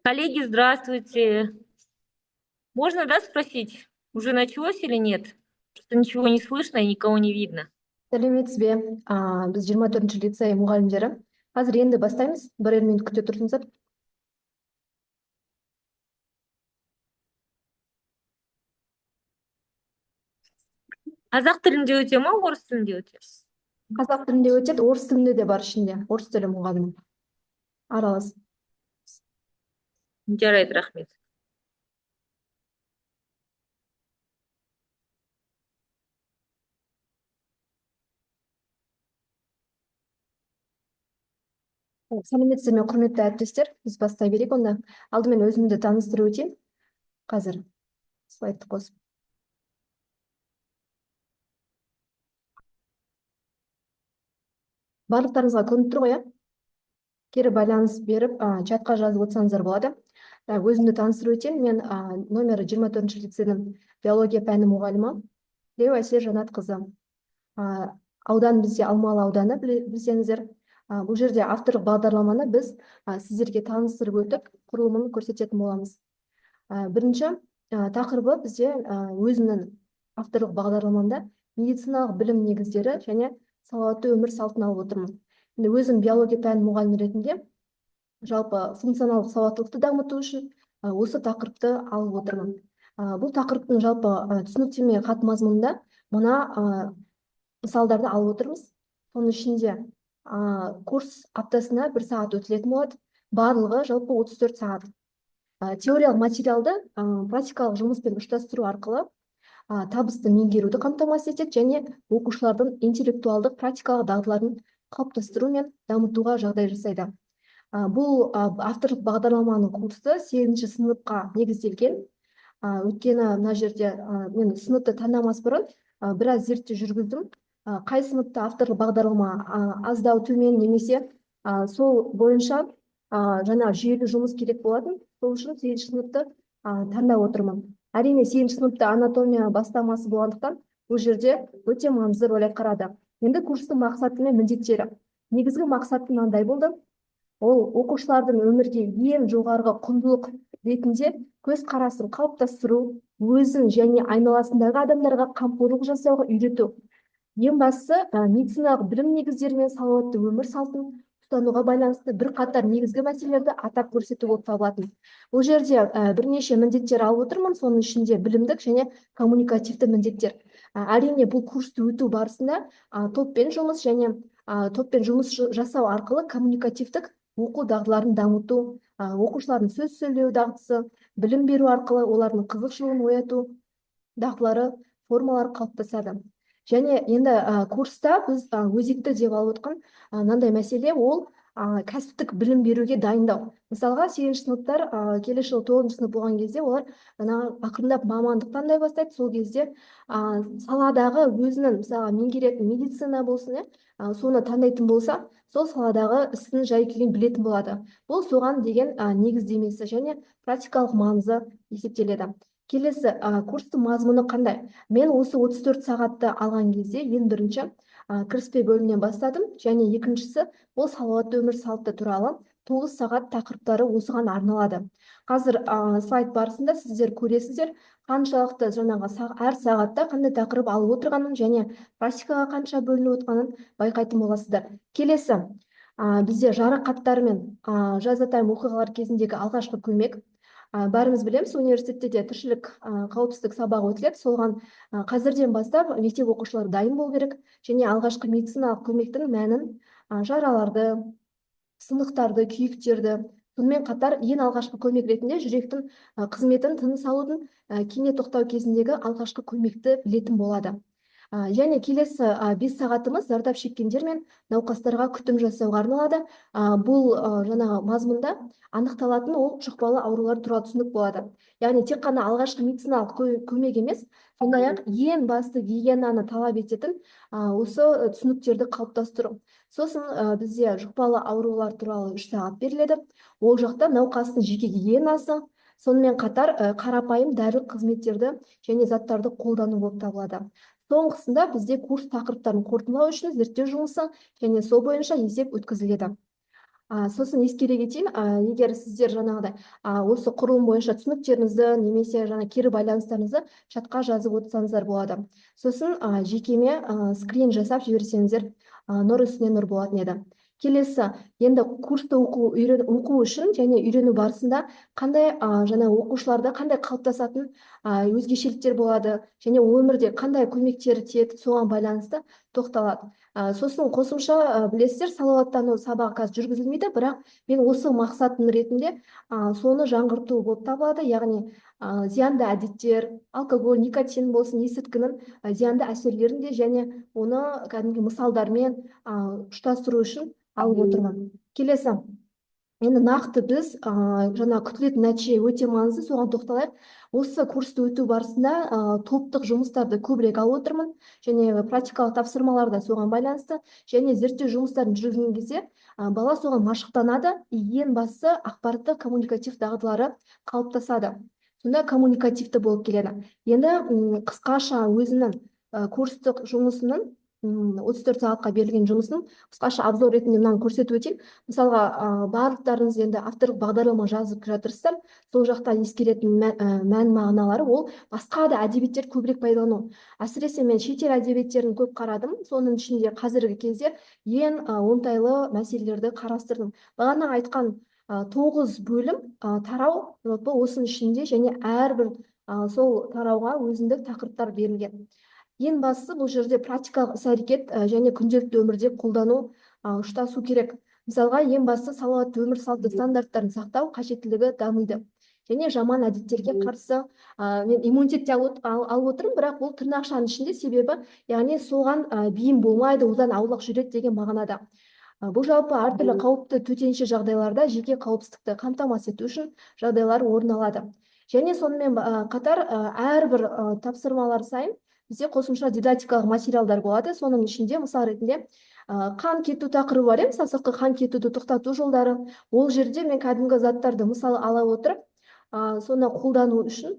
Коллеги, здравствуйте. Можно, да, спросить, уже началось или нет? Просто ничего не слышно и никого не видно. Сәлеметсіз бе? Біз 24-ші лицей мұғалімдері. Қазір енді бастаймыз. Бірер минут күте тұрсыңыздар. Қазақ тілінде өте ма, орыс тілінде өте? Қазақ тілінде өтеді, орыс тілінде де бар ішінде. Орыс тілі мұғалімі. Аралас. Жарайды, рахмет. Сәлеметсіздер ме, құрметті әріптестер? Біз бастай берейік онда. Алдымен өзімді таныстырып өтейін. Қазір слайдты қосып. Барлықтарыңызға көрініп тұр ғой, иә? Кері байланыс беріп, чатқа жазып отырсаңыздар болады. Өзімді таныстырып өтейін. Мен номері 24-ші лицейдің биология пәні мұғалімі Леу Әсер Жанатқызы. Аудан бізде Алмалы ауданы, білсеңіздер. Бұл жерде авторлық бағдарламаны біз сіздерге таныстырып өтіп, құрылымын көрсететін боламыз. Бірінші тақырыбы бізде өзімнің авторлық бағдарламамда медициналық білім негіздері және салауатты өмір салтын алып отырмын. Өзім биология пән мұғалімі ретінде жалпы функционалдық сауаттылықты дамыту үшін осы тақырыпты алып отырмын. Бұл тақырыптың жалпы түсініктеме хат мазмұнында мына мысалдарды алып отырмыз. Соның ішінде курс аптасына 1 сағат өтілетін болады. Барлығы жалпы 34 сағат. Теориялық материалды практикалық жұмыспен ұштастыру арқылы табысты меңгеруді қамтамасыз етеді және оқушылардың интеллектуалдық практикалық дағдыларын қалыптастыру мен дамытуға жағдай жасайды. Бұл авторлық бағдарламаның курсы 8-ші сыныпқа негізделген. Өйткені мына жерде мен сыныпты таңдамас бұрын біраз зерттеу жүргіздім. Қай сыныпта авторлық бағдарлама аздау төмен немесе сол бойынша жаңа жүйелі жұмыс керек болатын. Сол үшін 8-ші сыныпты таңдап отырмын. Әрине 8-ші сыныпта анатомия бастамасы болғандықтан бұл жерде өте маңызды рөл атқарады. Енді курстың мақсаты мен міндеттері. Негізгі мақсаты мынандай болды. Ол оқушылардың өмірге ең жоғарғы құндылық ретінде көз қарасын қалыптастыру, өзін және айналасындағы адамдарға қамқорлық жасауға үйрету. Ең бастысы медициналық білім негіздері мен салауатты өмір салтын ұстануға байланысты бір қатар негізгі мәселелерді атап көрсету болып табылатын. Бұл жерде бірнеше міндеттер алып отырмын, соның ішінде білімдік және коммуникативті міндеттер. Әрине бұл курсты өту барысында топпен жұмыс және топпен жұмыс жасау арқылы коммуникативтік оқу дағдыларын дамыту, оқушылардың сөз сөйлеу дағдысы, білім беру арқылы олардың қызықшылығын ояту дағдылары, формалар қалыптасады. Және енді курста біз өзекті деп алып отқан мынандай мәселе ол кәсіптік білім беруге дайындау. Мысалға 8-ші сыныптар келесі жылы 9-ші сынып болған кезде олар ақырындап мамандық таңдай бастайды. Сол кезде саладағы өзінің мысалға меңгеретін медицина болсын, соны таңдайтын болса, сол саладағы істің жай-күйін білетін болады. Бұл соған деген негіздемесі және практикалық маңызы есептеледі. Келесі курстың мазмұны қандай? Мен осы 34 сағатты алған кезде ең бірінші кіріспе бөлімінен бастадым, және екіншісі ол салауатты өмір салты туралы 9 сағат тақырыптары осыған арналады. Қазір слайд барысында сіздер көресіздер, қаншалықты жаңағы әр сағатта қандай тақырып алып отырғанын және практикаға қанша бөлініп отқанын байқайтын боласыздар. Келесі бізде жарақаттар мен жазатайым оқиғалар кезіндегі алғашқы көмек. Бәріміз білеміз, университетте де тіршілік қауіпсіздік сабағы өтіледі. Соған қазірден бастап мектеп оқушылары дайын болу керек және алғашқы медициналық көмектің мәнін, жараларды, сынықтарды, күйіктерді, сонымен қатар ең алғашқы көмек ретінде жүректің қызметін, тыныс алудың кене тоқтау кезіндегі алғашқы көмекті білетін болады. Және келесі 5 сағатымыз зардап шеккендер мен науқастарға күтім жасауға арналады. Бұл жаңағы мазмұнда анықталатын ол жұқпалы аурулар туралы түсінік болады. Яғни тек қана алғашқы медициналық көмек емес, сондай-ақ ең басты гигиенаны талап ететін осы түсініктерді қалыптастыру. Сосын бізде жұқпалы аурулар туралы 3 сағат беріледі. Ол жақта науқастың жеке гигиенасы, сонымен қатар қарапайым дәрілік қызметтерді және заттарды қолдану болып табылады. Соңғысында бізде курс тақырыптарын қорытындылау үшін зерттеу жұмысы және сол бойынша есеп өткізіледі. Сосын ескере кетейін, егер сіздер жаңағыдай осы құрылым бойынша түсініктеріңізді немесе кері байланыстарыңызды чатқа жазып отырсаңыздар болады. Сосын жекеме скрин жасап жіберсеңіздер нұр үстіне нұр болатын еді. Келесі, енді курсты оқу үшін және үйрену барысында қандай оқушыларда қандай қалыптасатын өзгешеліктер болады және өмірде қандай көмектері тиеді, соған байланысты тоқталады. Сосын қосымша білесіздер, салауаттану сабағы қазір жүргізілмейді, бірақ мен осы мақсатым ретінде соны жаңғырту болып табылады. Яғни зиянды әдеттер, алкоголь, никотин болсын, есірткінің зиянды әсерлерін де және оны кәдімгі мысалдармен ұштастыру үшін алып отырмын. Келесі, енді нақты біз жаңа күтілетін нәтиже өте маңызды, соған тоқталайық. Осы курсты өту барысында топтық жұмыстарды көбірек алып отырмын және практикалық тапсырмаларда соған байланысты және зерттеу жұмыстарын жүргізген кезде бала соған машықтанады, ең бастысы ақпараттық коммуникатив дағдылары қалыптасады. Сонда коммуникативті болып келеді. Енді қысқаша өзінің курстық жұмысының 34 сағатқа берілген жұмысын қысқаша обзор ретінде мынаны көрсетіп өтейін. Мысалға, барлықтарыңыз енді авторлық бағдарлама жазып жатырсыздар. Сол жақта ескеретін мән мағыналары ол басқа да әдебиеттер көбірек пайдалану. Әсіресе мен шетел әдебиеттерін көп қарадым. Соның ішінде қазіргі кезде ең оңтайлы мәселелерді қарастырдым. Бағана айтқан 9 бөлім тарау осының ішінде және әрбір сол тарауға өзіндік тақырыптар берілген. Ең бастысы бұл жерде практикалық іс-әрекет және күнделікті өмірде қолдану ұштасу керек. Мысалға, ең бастысы салауатты өмір салты стандарттарын сақтау қажеттілігі дамиды. Және жаман әдеттерге қарсы мен иммунитет алып отырмын, бірақ бұл тырнақшаның ішінде, себебі яғни соған бейім болмайды, одан аулақ жүреді деген мағынада. Бұл жалпы әртүрлі қауіпті төтенше жағдайларда жеке қауіпсіздікті қамтамасыз ету үшін жағдайлар орын алады. Және сонымен қатар әрбір тапсырмалар сайын бізде қосымша дидактикалық материалдар болады. Соның ішінде мысал ретінде қан кету тақырыбы бар, сасыққа қан кетуді тоқтату жолдары. Ол жерде мен кәдімгі заттарды мысалы ала отырып, соны қолдану үшін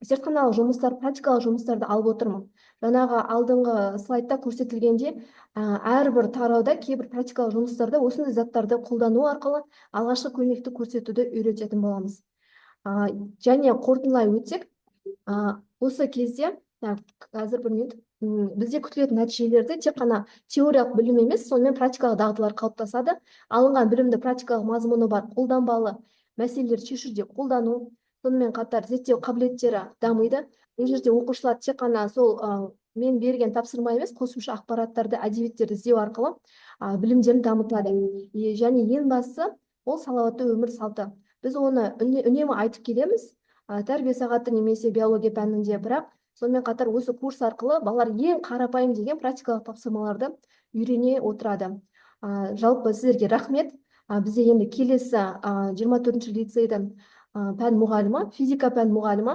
зертханалық жұмыстар, практикалық жұмыстарды алып отырмын. Жаңағы алдыңғы слайдта көрсетілгенде әрбір тарауда кейбір практикалық жұмыстарда осындай заттарды қолдану арқылы алғашқы көмекті көрсетуді үйрететін боламыз. Және қорытындылай өтсек, осы кезде қазір бір минут, бізде күтілетін нәтижелерді тек қана теориялық білім емес, сонымен практикалық дағдылар қалыптасады. Алынған білімді практикалық мазмұны бар қолданбалы мәселелерді шешуде қолдану, сонымен қатар зерттеу қабілеттері дамиды. Бұл жерде оқушылар тек қана сол мен берген тапсырма емес, қосымша ақпараттарды, әдебиеттерді іздеу арқылы білімдерін дамытады. Және ең бастысы ол салауатты өмір салты. Біз оны үнемі айтып келеміз, тәрбие сағаты немесе биология пәнінде, бірақ сонымен қатар осы курс арқылы балалар ең қарапайым деген практикалық тапсырмаларды үйрене отырады. Жалпы сіздерге рахмет. Бізде енді келесі 24-ші лицейдің пән мұғалімі, физика пән мұғалімі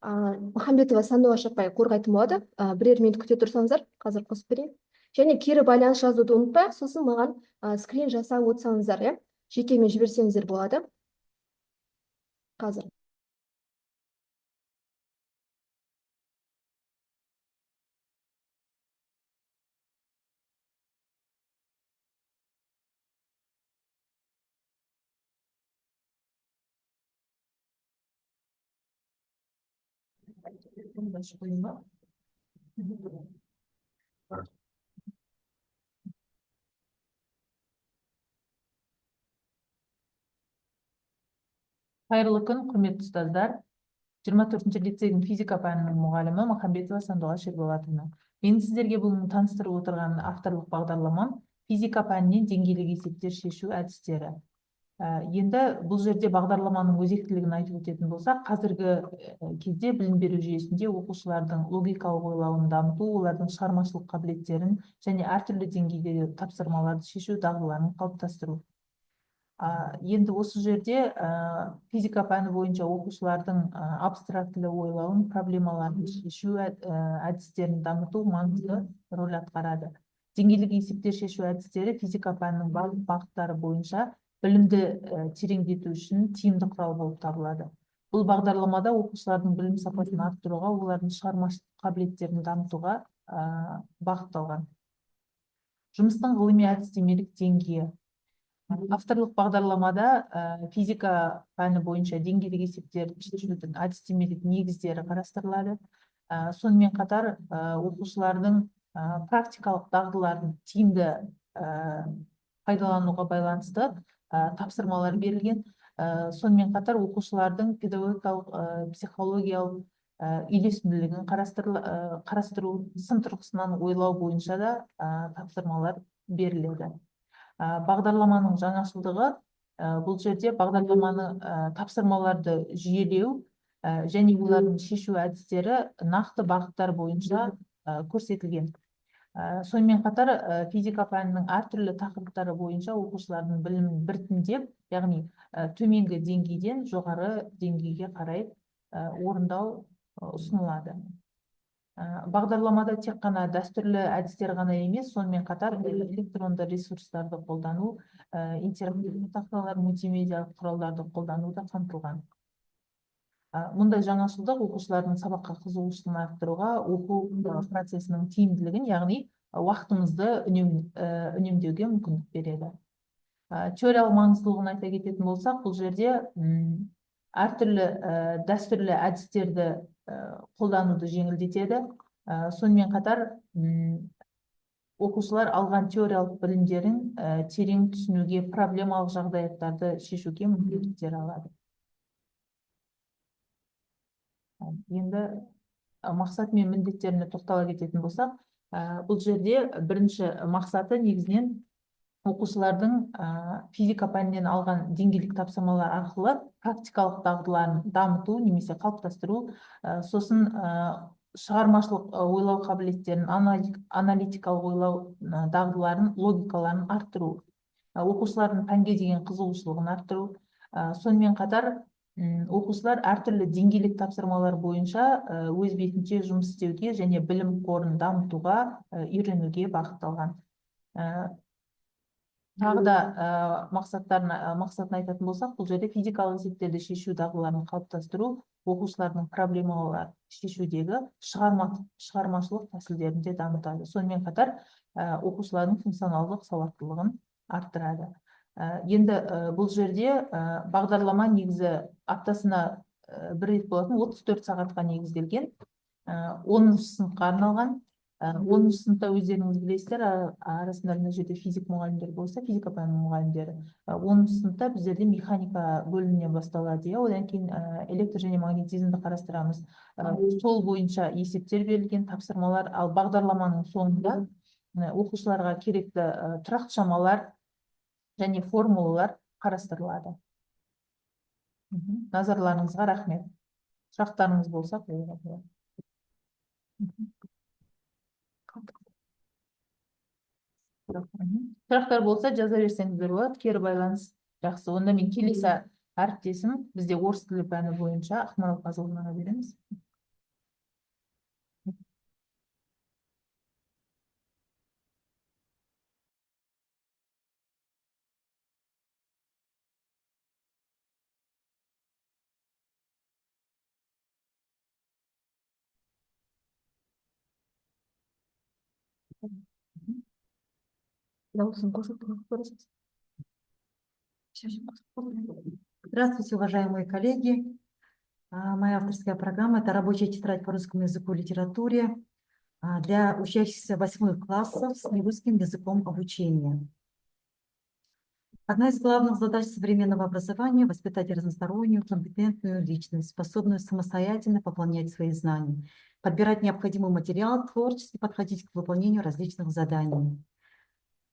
Махамбетова Сандуғаш апай қорғайтын болады. Бірер минут күте тұрсаңыздар, қазір қосып берейін. Және кері байланыс жазуды ұмытпайық, сосын маған скрин жасап отырсаңыздар, жекемен жіберсеңіздер болады. Қазір. Қайырлы күн, құрметті ұстаздар. 24-ші лицейдің физика пәнінің мұғалімі Махамбетова Сандуғаш Ерболатовна. Мен сіздерге бүгін таныстырып отырған авторлық бағдарламам физика пәнінен деңгейлік есептер шешу әдістері. Енді бұл жерде бағдарламаның өзектілігін айтып өтетін болсақ, қазіргі кезде білім беру жүйесінде оқушылардың логикалық ойлауын дамыту, олардың шығармашылық қабілеттерін және әртүрлі деңгейдегі тапсырмаларды шешу дағдыларын қалыптастыру. Енді осы жерде физика пәні бойынша оқушылардың абстрактілі ойлауын, проблемаларын шешу әдістерін дамыту маңызды рөл атқарады. Деңгейлік есептер шешу әдістері физика пәнінің барлық бағыттары бойынша білімді тереңдету үшін тиімді құрал болып табылады. Бұл бағдарламада оқушылардың білім сапасын арттыруға, олардың шығармашылық қабілеттерін дамытуға бағытталған. Жұмыстың ғылыми әдістемелік деңгейі. Авторлық бағдарламада физика пәні бойынша деңгейлік есептерді шешудің әдістемелік негіздері қарастырылады. Сонымен қатар оқушылардың практикалық дағдыларын тиімді пайдалануға байланысты тапсырмалар берілген. Сонымен қатар оқушылардың педагогикалық, психологиялық үйлесімділігін қарастыру, сын тұрғысынан ойлау бойынша да тапсырмалар беріледі. Бағдарламаның жаңашылдығы бұл жерде бағдарламаны тапсырмаларды жүйелеу және олардың шешу әдістері нақты бағыттар бойынша көрсетілген. Сонымен қатар физика пәнінің әртүрлі тақырыптары бойынша оқушылардың білімін біртіндеп, яғни төменгі деңгейден жоғары деңгейге қарай орындау ұсынылады. Бағдарламада тек қана дәстүрлі әдістер ғана емес, сонымен қатар электронды ресурстарды қолдану, интерактивті тақталар, мультимедиалық құралдарды қолдану да қамтылған. Мұндай жаңашылдық оқушылардың сабаққа қызығушылығын арттыруға, оқу процесінің тиімділігін, яғни уақытымызды үнемдеуге мүмкіндік береді. Теориялық маңыздылығын айта кететін болсақ, бұл жерде әртүрлі дәстүрлі әдістерді қолдануды жеңілдетеді. Сонымен қатар оқушылар алған теориялық білімдерін терең түсінуге, проблемалық жағдаяттарды шешуге мүмкіндіктер алады. Енді мақсат мен міндеттеріне тоқтала кететін болсақ, бұл жерде бірінші мақсаты негізінен оқушылардың физика пәнінен алған деңгейлік тапсырмалар арқылы практикалық дағдыларын дамыту немесе қалыптастыру, сосын шығармашылық ойлау қабілеттерін, аналитикалық ойлау дағдыларын, логикаларын арттыру, оқушылардың пәнге деген қызығушылығын арттыру, сонымен қатар оқушылар әртүрлі деңгейлік тапсырмалар бойынша өз бетінше жұмыс істеуге және білім қорын дамытуға, үйренуге бағытталған. Тағы да мақсатын айтатын болсақ, бұл жерде физикалық есептерді шешу дағдыларын қалыптастыру, оқушылардың проблемалар шешудегі шығармашылық тәсілдерін де дамытады. Сонымен қатар оқушылардың функционалдық сауаттылығын арттырады. Енді бұл жерде бағдарлама негізі аптасына бір рет болатын 34 сағатқа негізделген, 10-шы сыныпқа арналған. 10 сыныпта өздеріңіз білесіздер, арасында мына жерде физик мұғалімдер болса, физика пәнінің мұғалімдері. 10 сыныпта біздерде механика бөлімінен басталады, одан кейін электр және магнетизмді қарастырамыз. Сол бойынша есептер берілген, тапсырмалар, ал бағдарламаның соңында оқушыларға керекті тұрақты шамалар және формулалар қарастырылады. Назарларыңызға рахмет. Сұрақтарыңыз болса қоюға болады. Сұрақтар болса жаза берсеңіздер болады, кері байланыс. Жақсы, онда мен келесі әріптесім бізде орыс тілі пәні бойынша Ақмарал Қазыловнаға береміз. Здравствуйте, уважаемые коллеги. Моя авторская программа – это рабочая тетрадь по русскому языку и литературе для учащихся 8 классов с нерусским языком обучения. Одна из главных задач современного образования – воспитать разностороннюю, компетентную личность, способную самостоятельно пополнять свои знания, подбирать необходимый материал, творчески подходить к выполнению различных заданий.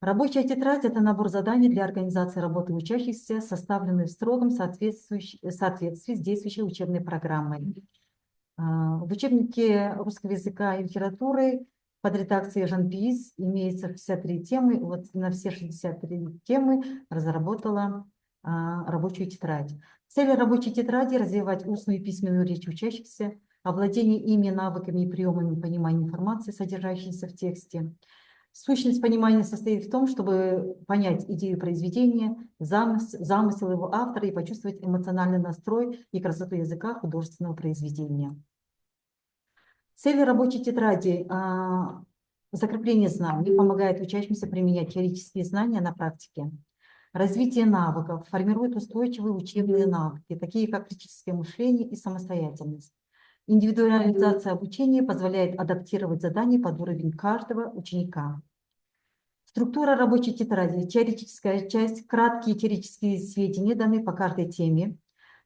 Рабочая тетрадь – это набор заданий для организации работы учащихся, составленный в строгом соответствии с действующей учебной программой. В учебнике русского языка и литературы под редакцией Жан-Пиис имеется 63 темы. Вот на все 63 темы разработала рабочую тетрадь. Цель рабочей тетради – развивать устную и письменную речь учащихся, овладение ими навыками и приемами понимания информации, содержащейся в тексте. Сущность понимания состоит в том, чтобы понять идею произведения, замысел его автора и почувствовать эмоциональный настрой и красоту языка художественного произведения. Цель рабочей тетради – закрепление знаний, помогает учащимся применять теоретические знания на практике. Развитие навыков, формирует устойчивые учебные навыки, такие как критическое мышление и самостоятельность. Индивидуализация обучения позволяет адаптировать задания под уровень каждого ученика. Структура рабочей тетради. Теоретическая часть. Краткие теоретические сведения даны по каждой теме.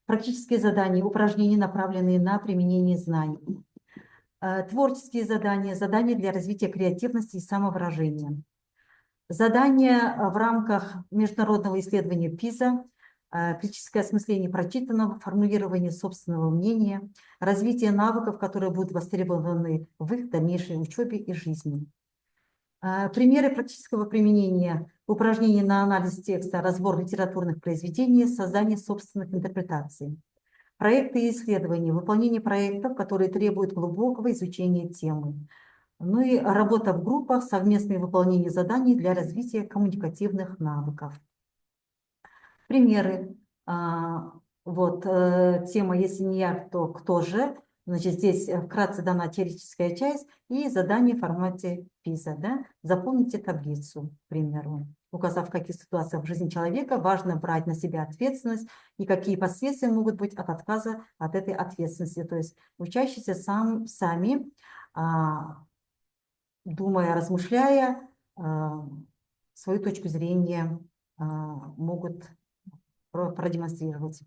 Практические задания, упражнения, направленные на применение знаний. Творческие задания, задания для развития креативности и самовыражения. Задания в рамках международного исследования ПИЗа. Критическое осмысление прочитанного, формулирование собственного мнения, развитие навыков, которые будут востребованы в их дальнейшей учебе и жизни. Примеры практического применения: упражнения на анализ текста, разбор литературных произведений, создание собственных интерпретаций. Проекты и исследования, выполнение проектов, которые требуют глубокого изучения темы. Ну и работа в группах, совместное выполнение заданий для развития коммуникативных навыков. Примеры. Вот тема «Если не я, то кто же?». Значит, здесь вкратце дана теоретическая часть и задание в формате ПИЗа. Да? Заполните таблицу, к примеру, указав, в каких ситуациях в жизни человека важно брать на себя ответственность и какие последствия могут быть от отказа от этой ответственности. То есть учащиеся сами, думая, размышляя, свою точку зрения могут продемонстрировать.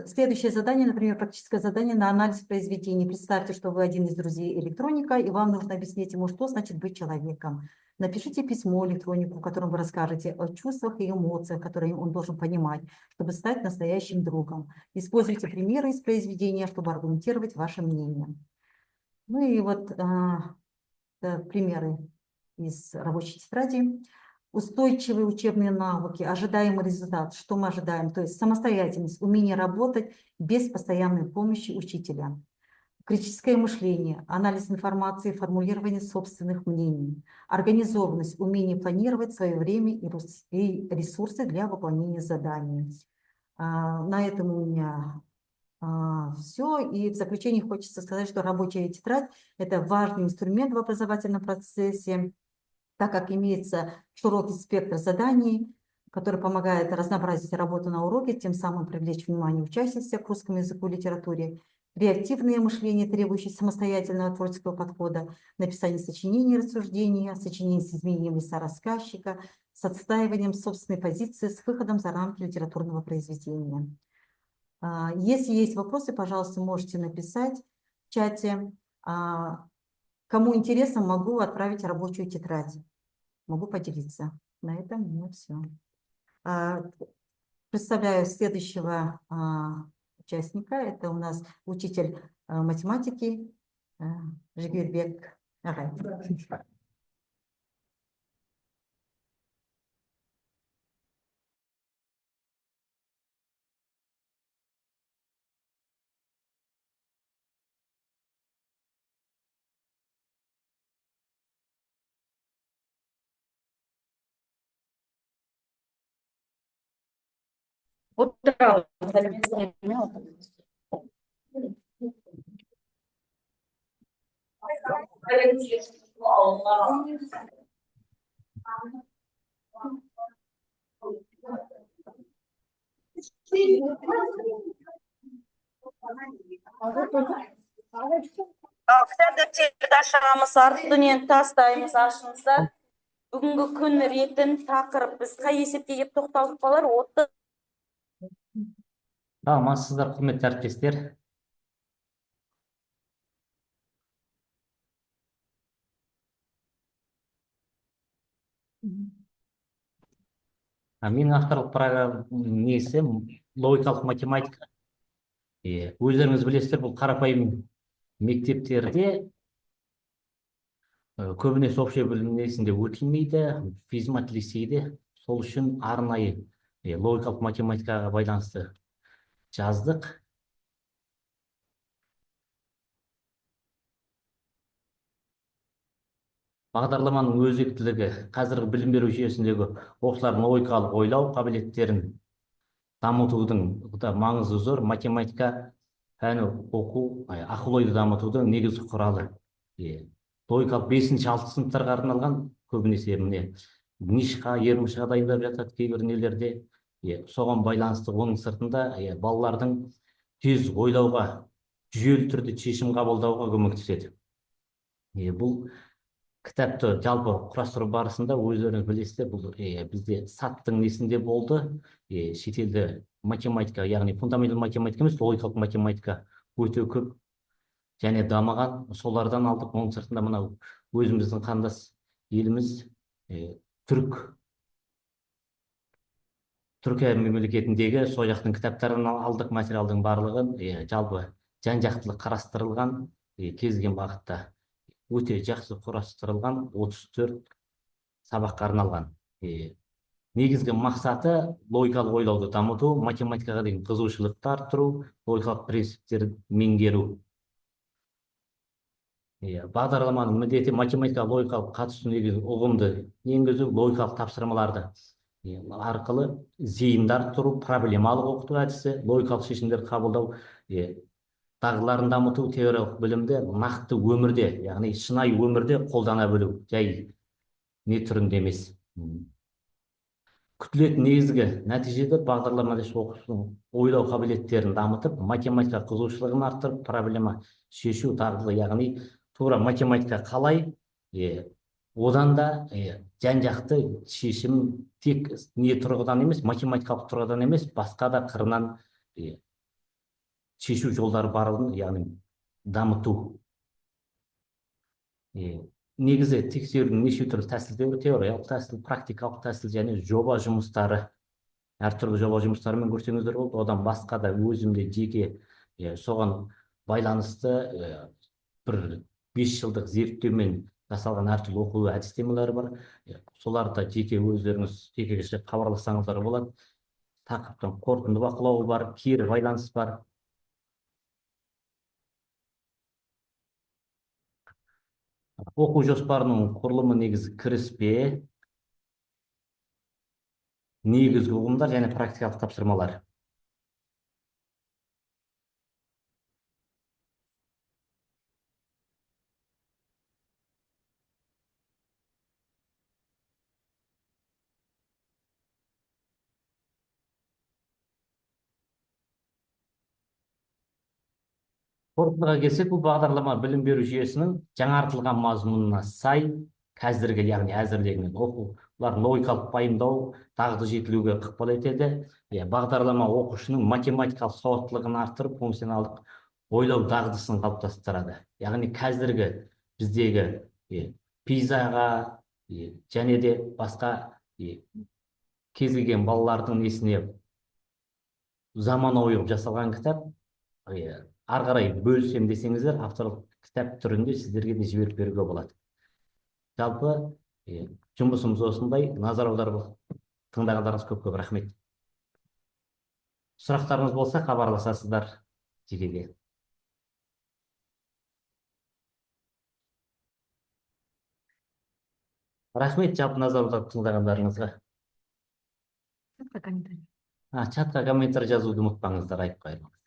Следующее задание, например, практическое задание на анализ произведений. Представьте, что вы один из друзей электроника, и вам нужно объяснить ему, что значит быть человеком. Напишите письмо электронику, в котором вы расскажете о чувствах и эмоциях, которые он должен понимать, чтобы стать настоящим другом. Используйте примеры из произведения, чтобы аргументировать ваше мнение. Ну и вот примеры из рабочей тетради. Устойчивые учебные навыки, ожидаемый результат, что мы ожидаем, то есть самостоятельность, умение работать без постоянной помощи учителя. Критическое мышление, анализ информации, формулирование собственных мнений. Организованность, умение планировать свое время и ресурсы для выполнения заданий. На этом у меня все. И в заключение хочется сказать, что рабочая тетрадь – это важный инструмент в образовательном процессе, так как имеется широкий спектр заданий, который помогает разнообразить работу на уроке, тем самым привлечь внимание учащихся к русскому языку и литературе, реактивное мышление, требующее самостоятельного творческого подхода, написание сочинений, рассуждения, сочинений с изменением лица рассказчика, с отстаиванием собственной позиции, с выходом за рамки литературного произведения. Если есть вопросы, пожалуйста, можете написать в чате. Кому интересно, могу отправить рабочую тетрадь. Могу поделиться. На этом у меня все. Представляю следующего участника. Это у нас учитель математики Жигербек Агай. Кітапты ашамыз, арты дүниені тастаймыз, ашыңыздар. Бүгінгі күн ретін тақырып біз қай есепке кеп тоқталдық болар? Амансыздар, құрметті әріптестер. Менің авторлық программам несі логикалық математика. Өздеріңіз білесіздер, бұл қарапайым мектептерде көбінесе общий білім несінде өтілмейді, физмат лицейде. Сол үшін арнайы логикалық математикаға байланысты жаздық. Бағдарламаның өзектілігі қазіргі білім беру жүйесіндегі оқушылардың логикалық ойлау қабілеттерін дамытудың маңызы зор. Математика пәні оқу ақыл ойды дамытудың негізгі құралы. Логикалық 5-6 сыныптарға арналған, көбінесе міне нишқа, ермішқа дайындап жатады кейбір нелерде. Соған байланысты оның сыртында балалардың тез ойлауға, жүйелі түрде шешім қабылдауға көмектеседі. Бұл кітапты жалпы құрастыру барысында өздеріңіз білесіздер, бұл бізде САТтың несінде болды. Шетелде математика, яғни фундаменталды математика емес, логикалық математика өте көп және дамыған. Солардан алдық. Оның сыртында мынау өзіміздің қандас еліміз Түркия мемлекетіндегі сол жақтың кітаптарын алдық, материалдың барлығын жалпы жан-жақтылы қарастырылған, кезген бағытта өте жақсы құрастырылған 34 сабаққа арналған. Негізгі мақсаты логикалық ойлауды дамыту, математикаға деген қызығушылықты арттыру, логикалық принциптерді меңгеру. Бағдарламаның міндеті математика логикалық қатысу негізгі ұғымды енгізу, логикалық тапсырмаларды арқылы зейінді тұру, проблемалық оқыту әдісі, логикалық шешімдер қабылдау, дағдыларын дамыту, теориялық білімді нақты өмірде, яғни шынайы өмірде қолдана білу, жай не түрінде емес. Күтілетін негізгі нәтижесі бағдарламада оқушының ойлау қабілеттерін дамытып, математика қызығушылығын арттырып, проблема шешу дағдылы, яғни тура математика қалай, одан да жан-жақты шешім тек не тұрғыдан емес, математикалық тұрғыдан емес, басқа да қырынан шешу жолдары барын, яғни дамыту. Негізі тексерудің неше түрлі тәсілдері, теориялық тәсіл, практикалық тәсіл және жоба жұмыстары. Әртүрлі жоба жұмыстарымен көрсеңіздер болды. Одан басқа да өзімде жеке соған байланысты бір 5 жылдық зерттеумен жасалған әртүрлі оқу әдістемелері бар. Соларда жеке өздеріңіз жеке хабарлассаңыздар болады. Тақырыптың қорытынды бақылауы бар, кері байланыс бар. Оқу жоспарының құрылымы негізі кіріспе, негізгі ұғымдар және практикалық тапсырмалар. Қорытындыға келсек, бұл бағдарлама білім беру жүйесінің жаңартылған мазмұнына сай қазіргі, яғни әзірленген оқулардың логикалық пайымдау, дағды жетілуге ықпал етеді. Бағдарлама оқушының математикалық сауаттылығын арттырып, функционалдық ойлау дағдысын қалыптастырады. Яғни қазіргі біздегі пизаға және де басқа кез келген балалардың несіне заманауи жасалған кітап. Ары қарай бөлісем десеңіздер, авторлық кітап түрінде сіздерге де жіберіп беруге болады. Жалпы жұмысымыз осындай. Назар аударып тыңдағандарыңыз көп рахмет. Сұрақтарыңыз болса, хабарласасыздар жекеге. Рахмет жалпы назар аударып тыңдағандарыңызға. Комментарий. Чатқа комментарий жазуды ұмытпаңыздар, айтып қайырмаңыз.